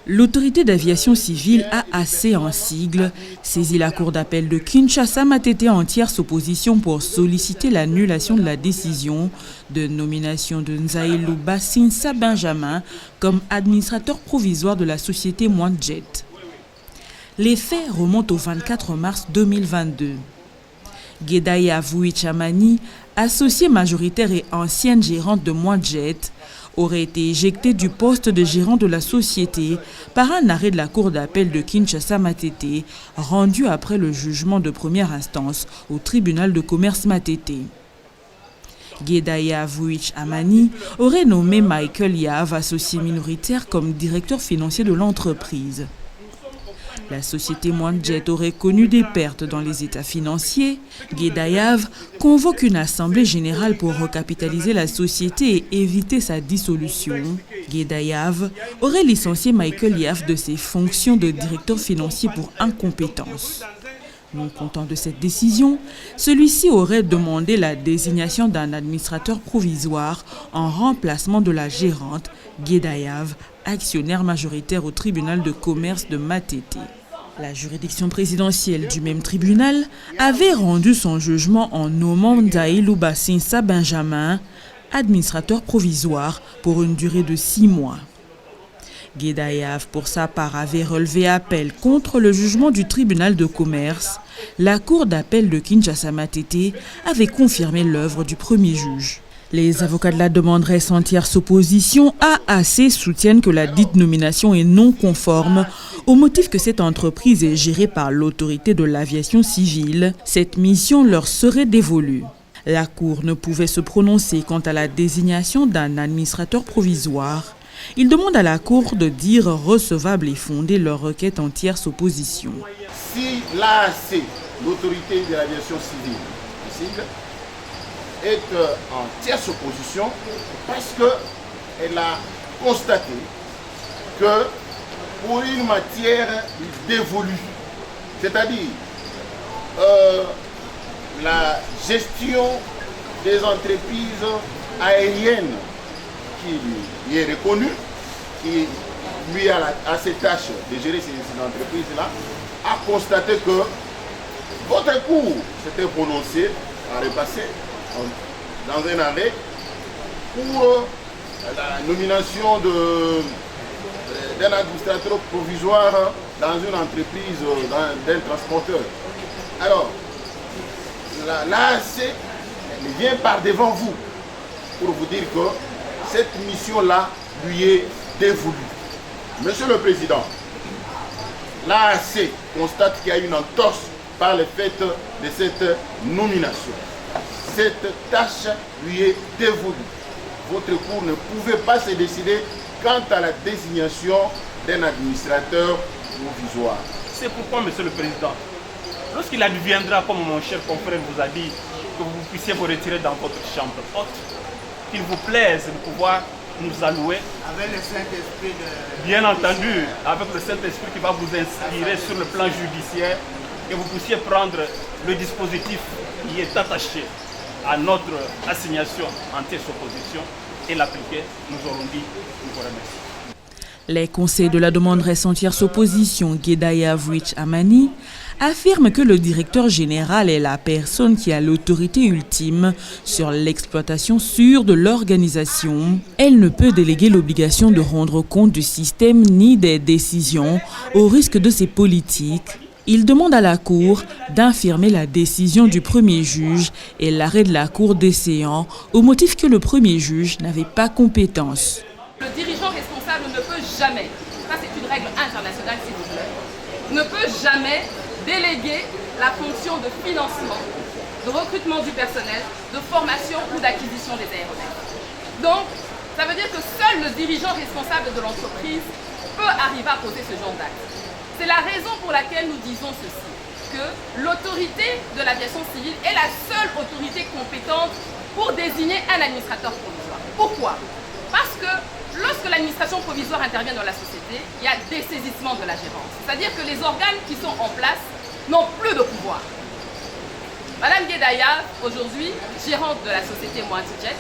L'autorité d'aviation civile AAC en sigle saisit la cour d'appel de Kinshasa Matete en tierce opposition pour solliciter l'annulation de la décision de nomination de Nzaïlou Bassinsa Benjamin comme administrateur provisoire de la société Moindjet. Les faits remontent au 24 mars 2022. Guédaïa Vouichamani, associée majoritaire et ancienne gérante de Moindjet, aurait été éjectée du poste de gérant de la société par un arrêt de la cour d'appel de Kinshasa Matete, rendu après le jugement de première instance au tribunal de commerce Matete. Guédaïa Vouichamani aurait nommé Michael Yav, associé minoritaire, comme directeur financier de l'entreprise. La société Moindjet aurait connu des pertes dans les états financiers. Guédaïav convoque une assemblée générale pour recapitaliser la société et éviter sa dissolution. Guédaïav aurait licencié Michael Yav de ses fonctions de directeur financier pour incompétence. Non content de cette décision, celui-ci aurait demandé la désignation d'un administrateur provisoire en remplacement de la gérante Guédaïav, actionnaire majoritaire au tribunal de commerce de Matete. La juridiction présidentielle du même tribunal avait rendu son jugement en nommant Nzaïlou Bassinsa Benjamin, administrateur provisoire pour une durée de 6 mois. Guédaïav, pour sa part, avait relevé appel contre le jugement du tribunal de commerce. La cour d'appel de Kinshasa Matete avait confirmé l'œuvre du premier juge. Les avocats de la demande restent en tierce opposition. AAC soutiennent que la dite nomination est non conforme au motif que cette entreprise est gérée par l'autorité de l'aviation civile. Cette mission leur serait dévolue. La Cour ne pouvait se prononcer quant à la désignation d'un administrateur provisoire. Ils demandent à la Cour de dire recevable et fonder leur requête en tierce opposition. Si l'AAC, l'autorité de l'aviation civile, est en tierce opposition parce qu'elle a constaté que pour une matière dévolue, c'est-à-dire la gestion des entreprises aériennes qui lui est reconnue, qui lui a cette tâche de gérer ces entreprises-là, a constaté que votre cour s'était prononcé à repasser dans un arrêt pour la nomination d'un administrateur provisoire dans une entreprise, d'un transporteur. Alors, l'AAC vient par devant vous pour vous dire que cette mission-là lui est dévolue. Monsieur le Président, l'AAC constate qu'il y a une entorse par le fait de cette nomination. Cette tâche lui est dévolue. Votre cour ne pouvait pas se décider quant à la désignation d'un administrateur provisoire. C'est pourquoi, Monsieur le Président, lorsqu'il adviendra, comme mon cher confrère vous a dit, que vous puissiez vous retirer dans votre chambre haute, qu'il vous plaise de pouvoir nous allouer. Avec le Saint-Esprit Bien entendu, avec le Saint-Esprit qui va vous inspirer sur le plan judiciaire, que vous puissiez prendre le dispositif qui est attaché à notre assignation en tierce opposition et l'appliquer. Nous aurons dit, nous vous remercions. Les conseils de la demande restent en tierce opposition. Guédaïa Vouichamani affirme que le directeur général est la personne qui a l'autorité ultime sur l'exploitation sûre de l'organisation. Elle ne peut déléguer l'obligation de rendre compte du système ni des décisions au risque de ses politiques. Il demande à la Cour d'infirmer la décision du premier juge et l'arrêt de la Cour décéant au motif que le premier juge n'avait pas compétence. Le dirigeant responsable ne peut jamais, ça c'est une règle internationale s'il vous plaît, ne peut jamais déléguer la fonction de financement, de recrutement du personnel, de formation ou d'acquisition des aéronefs. Donc, ça veut dire que seul le dirigeant responsable de l'entreprise peut arriver à poser ce genre d'acte. C'est la raison pour laquelle nous disons ceci, que l'autorité de l'aviation civile est la seule autorité compétente pour désigner un administrateur provisoire. Pourquoi? Parce que lorsque l'administration provisoire intervient dans la société, il y a dessaisissement de la gérance. C'est-à-dire que les organes qui sont en place n'ont plus de pouvoir. Madame Guédaïa, aujourd'hui, gérante de la société Moindjet,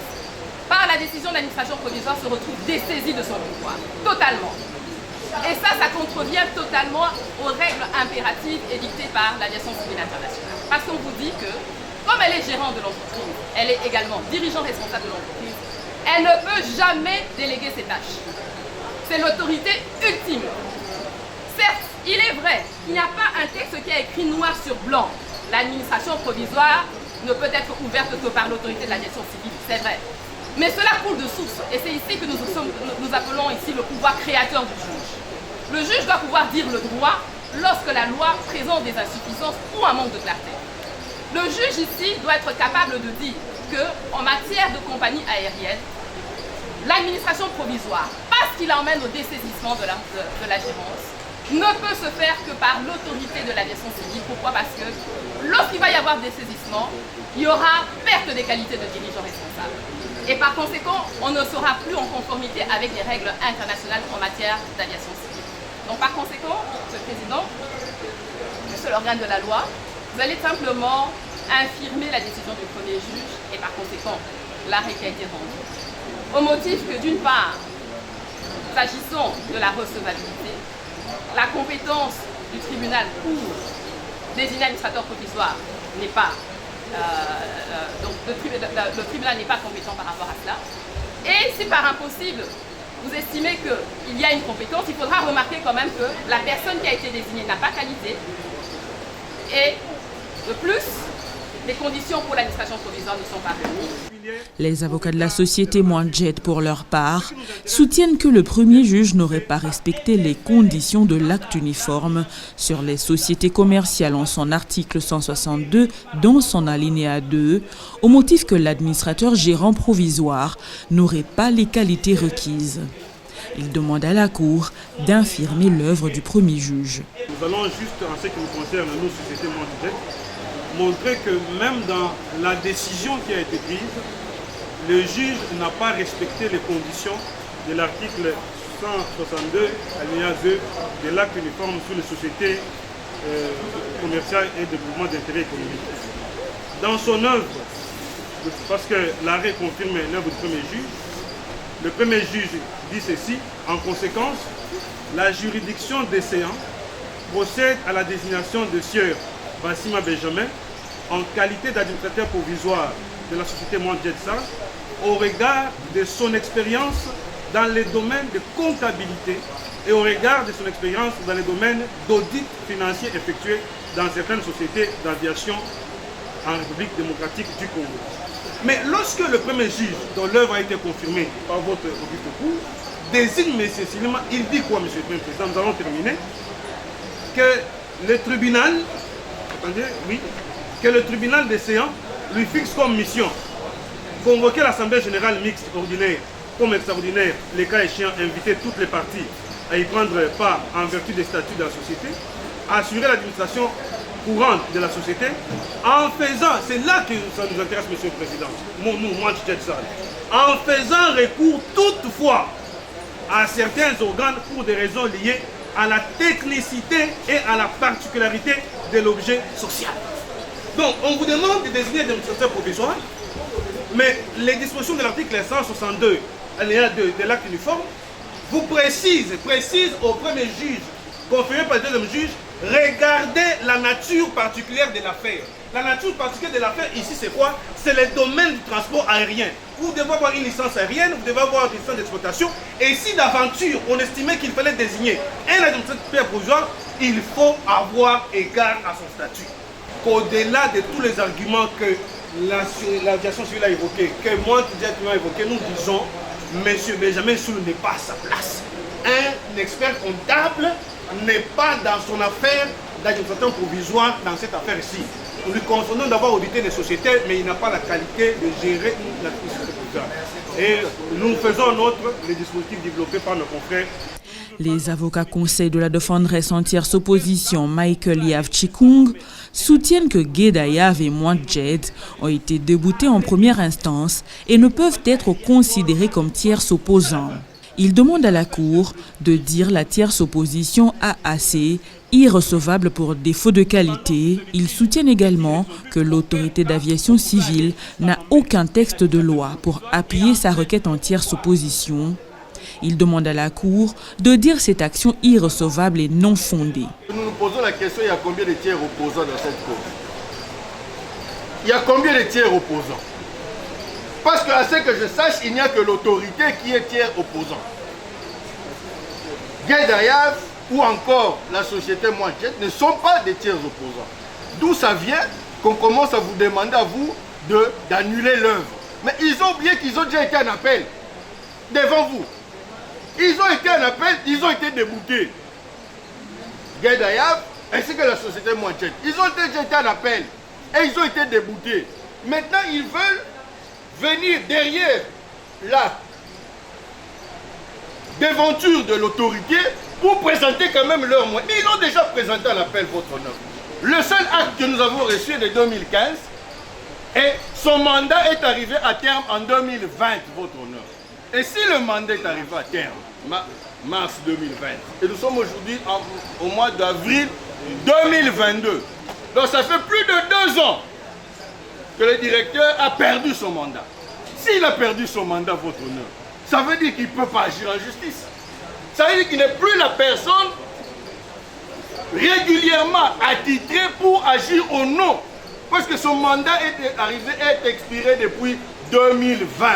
par la décision de l'administration provisoire, se retrouve dessaisie de son pouvoir, totalement. Et ça contrevient totalement aux règles impératives édictées par l'aviation civile internationale. Parce qu'on vous dit que, comme elle est gérante de l'entreprise, elle est également dirigeant responsable de l'entreprise, elle ne peut jamais déléguer ses tâches. C'est l'autorité ultime. Certes, il est vrai qu'il n'y a pas un texte qui a écrit noir sur blanc. L'administration provisoire ne peut être ouverte que par l'autorité de l'aviation civile, c'est vrai. Mais cela coule de source, et c'est ici que nous appelons ici le pouvoir créateur du juge. Le juge doit pouvoir dire le droit lorsque la loi présente des insuffisances ou un manque de clarté. Le juge ici doit être capable de dire qu'en matière de compagnie aérienne, l'administration provisoire, parce qu'il emmène au dessaisissement de la gérance, ne peut se faire que par l'autorité de l'aviation civile. Pourquoi? Parce que lorsqu'il va y avoir dessaisissement, il y aura perte des qualités de dirigeant responsable. Et par conséquent, on ne sera plus en conformité avec les règles internationales en matière d'aviation civile. Donc par conséquent, Monsieur le Président, Monsieur l'organe de la loi, vous allez simplement infirmer la décision du premier juge et par conséquent l'arrêt qui a été rendu. Au motif que d'une part, s'agissant de la recevabilité, la compétence du tribunal pour désigner administrateur provisoire n'est pas, donc le tribunal n'est pas compétent par rapport à cela. Et si par impossible, vous estimez qu'il y a une compétence, il faudra remarquer quand même que la personne qui a été désignée n'a pas qualité. Et de plus, les conditions pour l'administration provisoire ne sont pas réunies. Les avocats de la société Moindjet, pour leur part, soutiennent que le premier juge n'aurait pas respecté les conditions de l'acte uniforme sur les sociétés commerciales en son article 162, dans son alinéa 2, au motif que l'administrateur gérant provisoire n'aurait pas les qualités requises. Il demande à la Cour d'infirmer l'œuvre du premier juge. Nous allons juste, en ce qui nous concerne, nous, société Moindjet, montrer que même dans la décision qui a été prise, le juge n'a pas respecté les conditions de l'article 162, alinéa 2 de l'acte uniforme sur les sociétés commerciales et de groupements d'intérêt économique. Dans son œuvre, parce que l'arrêt confirme l'œuvre du premier juge, le premier juge dit ceci: en conséquence, la juridiction décéant procède à la désignation de Sieur Bassima Benjamin en qualité d'administrateur provisoire de la société Moindjet au regard de son expérience dans les domaines de comptabilité et au regard de son expérience dans les domaines d'audit financier effectué dans certaines sociétés d'aviation en République démocratique du Congo. Mais lorsque le premier juge, dont l'œuvre a été confirmée par votre auguste cour, désigne M. Silima, il dit quoi, M. le Président? Nous allons terminer. Que le tribunal, attendez, oui, que le tribunal des séants lui fixe comme mission convoquer l'Assemblée générale mixte ordinaire comme extraordinaire, les cas échéants, inviter toutes les parties à y prendre part en vertu des statuts de la société, assurer l'administration courante de la société, en faisant, c'est là que ça nous intéresse, M. le Président, en faisant recours toutefois à certains organes pour des raisons liées à la technicité et à la particularité de l'objet social. Donc, on vous demande de désigner des administrateurs provisoires, mais les dispositions de l'article 162, alinéa 2 de l'acte uniforme, vous précisent au premier juge, confirmé par le deuxième juge, regardez la nature particulière de l'affaire. La nature particulière de l'affaire ici, c'est quoi? C'est le domaine du transport aérien. Vous devez avoir une licence aérienne, vous devez avoir une licence d'exploitation. Et si d'aventure, on estimait qu'il fallait désigner un administrateur provisoire, il faut avoir égard à son statut. Qu'au-delà de tous les arguments que l'aviation civile a évoqués, que moi qui a évoqué, nous disons, M. Benjamin Soulou n'est pas à sa place. Un expert comptable n'est pas dans son affaire d'administrateur provisoire dans cette affaire-ci. Nous lui concernons d'avoir audité des sociétés, mais il n'a pas la qualité de gérer la société provisoire. Et nous faisons les dispositifs développés par nos confrères. Les avocats conseils de la défenderesse en tierce opposition, Michael Yav Chikung, soutiennent que Gueda Yav et Moindjet ont été déboutés en première instance et ne peuvent être considérés comme tierces opposants. Ils demandent à la Cour de dire la tierce opposition AAC irrecevable pour défaut de qualité. Ils soutiennent également que l'autorité d'aviation civile n'a aucun texte de loi pour appuyer sa requête en tierce opposition Il demande à la Cour de dire cette action irrecevable et non fondée. Nous nous posons la question, il y a combien de tiers opposants dans cette cause? Il y a combien de tiers opposants? Parce qu'à ce que je sache, il n'y a que l'autorité qui est tiers opposant. Guédaïaf ou encore la société Moindjet ne sont pas des tiers opposants. D'où ça vient qu'on commence à vous demander à vous d'annuler l'œuvre. Mais ils ont oublié qu'ils ont déjà été en appel devant vous. Ils ont été en appel, ils ont été déboutés. Guédaïaf ainsi que la société Moindjet. Ils ont déjà été en appel et ils ont été déboutés. Maintenant, ils veulent venir derrière la devanture de l'autorité pour présenter quand même leur moyen. Ils ont déjà présenté à l'appel, votre honneur. Le seul acte que nous avons reçu de 2015 et son mandat est arrivé à terme en 2020, votre honneur. Et si le mandat est arrivé à terme, mars 2020, et nous sommes aujourd'hui au mois d'avril 2022, donc ça fait plus de 2 ans que le directeur a perdu son mandat. S'il a perdu son mandat, votre honneur, ça veut dire qu'il ne peut pas agir en justice. Ça veut dire qu'il n'est plus la personne régulièrement attitrée pour agir au nom. Parce que son mandat est expiré depuis 2020.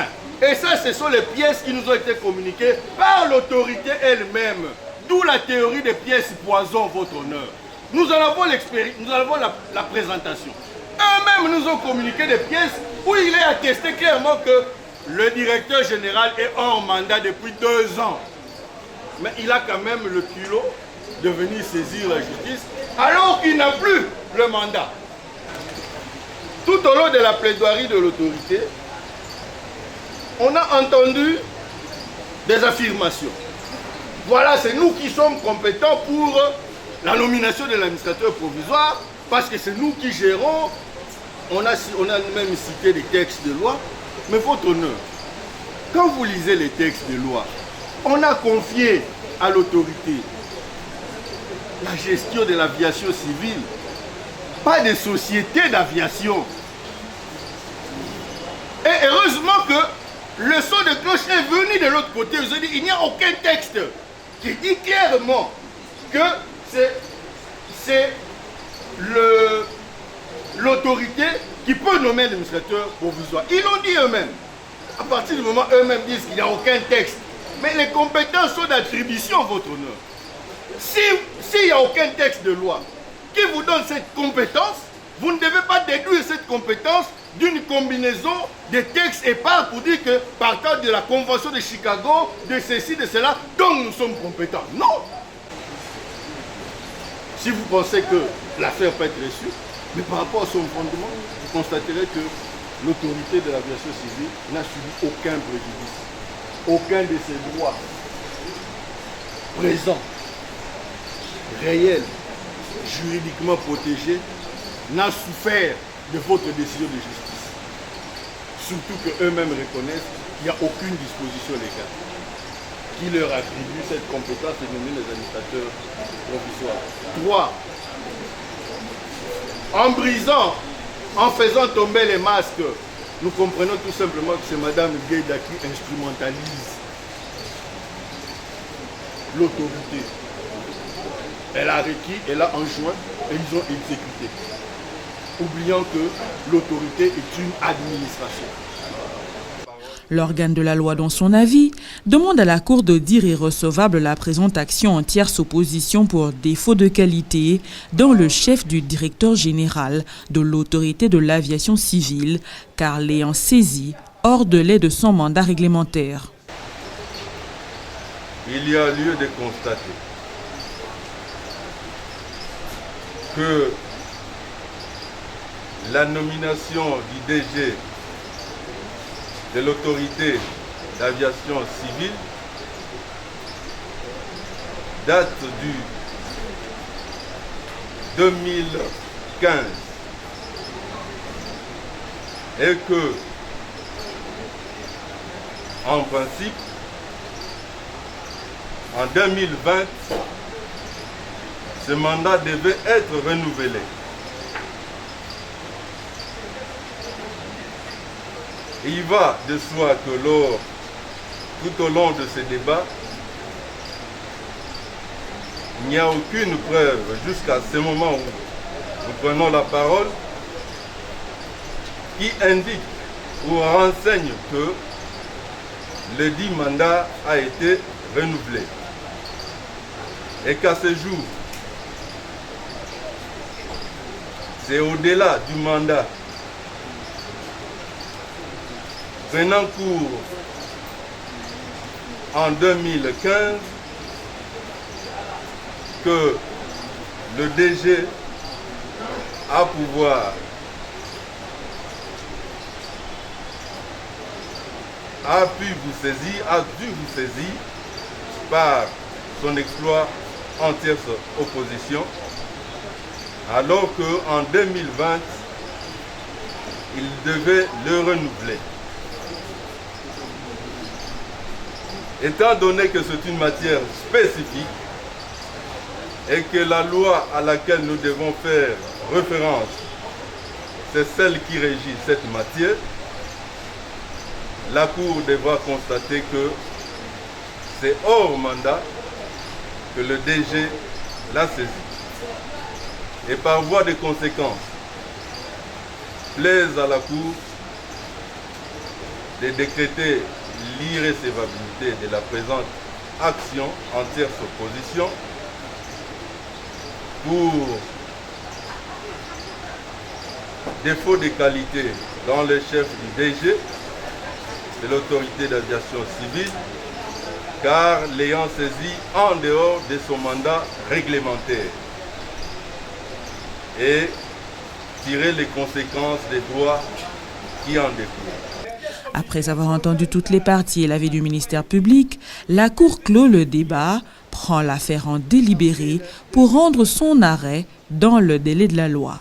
Et ça, ce sont les pièces qui nous ont été communiquées par l'autorité elle-même. D'où la théorie des pièces poison, votre honneur. Nous en avons l'expérience, nous en avons la présentation. Eux-mêmes nous ont communiqué des pièces où il est attesté clairement que le directeur général est hors mandat depuis 2 ans. Mais il a quand même le culot de venir saisir la justice alors qu'il n'a plus le mandat. Tout au long de la plaidoirie de l'autorité, on a entendu des affirmations. Voilà, c'est nous qui sommes compétents pour la nomination de l'administrateur provisoire parce que c'est nous qui gérons. On a même cité des textes de loi. Mais votre honneur, quand vous lisez les textes de loi, on a confié à l'autorité la gestion de l'aviation civile, pas des sociétés d'aviation. Et heureusement que le son de cloche est venu de l'autre côté. Vous avez dit, il n'y a aucun texte qui dit clairement que c'est l'autorité qui peut nommer l'administrateur provisoire. Ils l'ont dit eux-mêmes. À partir du moment où eux-mêmes disent qu'il n'y a aucun texte. Mais les compétences sont d'attribution, votre honneur. S'il n'y a aucun texte de loi qui vous donne cette compétence, vous ne devez pas déduire cette compétence d'une combinaison de textes épars pour dire que partant de la Convention de Chicago, de ceci, de cela, donc nous sommes compétents. Non! Si vous pensez que l'affaire peut être reçue, mais par rapport à son fondement, vous constaterez que l'autorité de l'aviation civile n'a subi aucun préjudice. Aucun de ses droits présents, réels, juridiquement protégés, n'a souffert de votre décision de justice. Surtout qu'eux-mêmes reconnaissent qu'il n'y a aucune disposition légale qui leur attribue cette compétence de nommer les administrateurs provisoires. 3. En brisant, en faisant tomber les masques, nous comprenons tout simplement que c'est Mme Guéda qui instrumentalise l'autorité. Elle a requis, elle a enjoint et ils ont exécuté. Oubliant que l'autorité est une administration. L'organe de la loi, dans son avis, demande à la Cour de dire irrecevable la présente action en tierce opposition pour défaut de qualité dans le chef du directeur général de l'autorité de l'aviation civile, car l'ayant saisi hors délai de son mandat réglementaire. Il y a lieu de constater que la nomination du DG de l'autorité d'aviation civile date du 2015 et que, en principe, en 2020, ce mandat devait être renouvelé. Il va de soi que lors tout au long de ces débats, il n'y a aucune preuve jusqu'à ce moment où nous prenons la parole qui indique ou renseigne que le dit mandat a été renouvelé. Et qu'à ce jour, c'est au-delà du mandat prenant cours en 2015 que le DG a pouvoir a pu vous saisir, a dû vous saisir par son exploit en tierce opposition, alors qu'en 2020, il devait le renouveler. Étant donné que c'est une matière spécifique et que la loi à laquelle nous devons faire référence, c'est celle qui régit cette matière, la Cour devra constater que c'est hors mandat que le DG l'a saisi. Et par voie de conséquence, plaise à la Cour de décréter l'irrécevabilité de la présente action en tierce opposition pour défaut de qualité dans le chef du DG de l'autorité d'aviation civile, car l'ayant saisi en dehors de son mandat réglementaire et tirer les conséquences des droits qui en découlent. Après avoir entendu toutes les parties et l'avis du ministère public, la Cour clôt le débat, prend l'affaire en délibéré pour rendre son arrêt dans le délai de la loi.